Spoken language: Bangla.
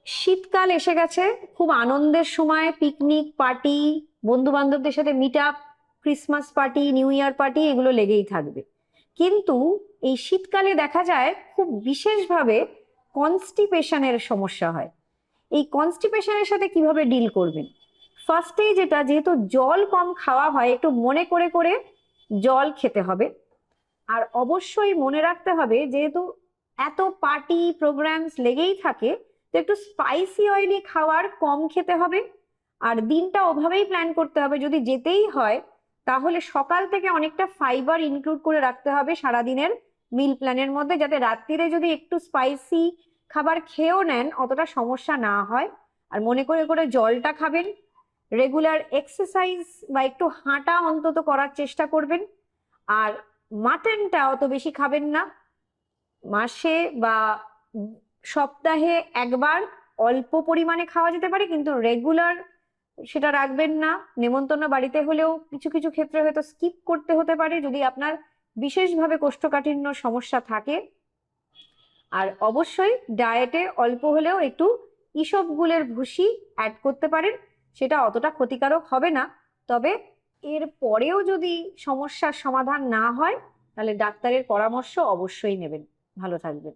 শীতকাল এসে গেছে, খুব আনন্দের সময়, পিকনিক পার্টি, বন্ধু বান্ধবদের সাথে meet up, Christmas party, new year party এগুলো লেগেই থাকবে। কিন্তু এই শীতকালে দেখা যায় খুব বিশেষভাবে কনস্টিপেশনের সমস্যা হয়। এই কনস্টিপেশনের সাথে কিভাবে ডিল করবেন? ফার্স্টেই যেটা, যেহেতু জল কম খাওয়া হয়, একটু মনে করে করে জল খেতে হবে। আর অবশ্যই মনে রাখতে হবে, যেহেতু এত পার্টি প্রোগ্রামস লেগেই থাকে, তো একটু স্পাইসি অয়েলি খাবার কম খেতে হবে। আর দিনটা ওভাবেই প্ল্যান করতে হবে, যদি যেতেই হয় তাহলে সকাল থেকে অনেকটা ফাইবার ইনক্লুড করে রাখতে হবে সারাদিনের মিল প্ল্যানের মধ্যে, যাতে রাত্রিরে যদি একটু স্পাইসি খাবার খেয়েও নেন অতটা সমস্যা না হয়। আর মনে করে করে জলটা খাবেন। রেগুলার এক্সারসাইজ বা একটু হাঁটা অন্তত করার চেষ্টা করবেন। আর মাটনটা অত বেশি খাবেন না। মাসে বা সপ্তাহে একবার অল্প পরিমাণে খাওয়া যেতে পারে, কিন্তু রেগুলার সেটা রাখবেন না। নেমন্তন্ন বাড়িতে হলেও কিছু কিছু ক্ষেত্রে হয়তো স্কিপ করতে হতে পারে যদি আপনার বিশেষভাবে কোষ্ঠকাঠিন্য সমস্যা থাকে। আর অবশ্যই ডায়েটে অল্প হলেও একটু ইসবগুলের ভুসি অ্যাড করতে পারেন, সেটা অতটা ক্ষতিকারক হবে না। তবে এর পরেও যদি সমস্যার সমাধান না হয় তাহলে ডাক্তারের পরামর্শ অবশ্যই নেবেন। ভালো থাকবেন।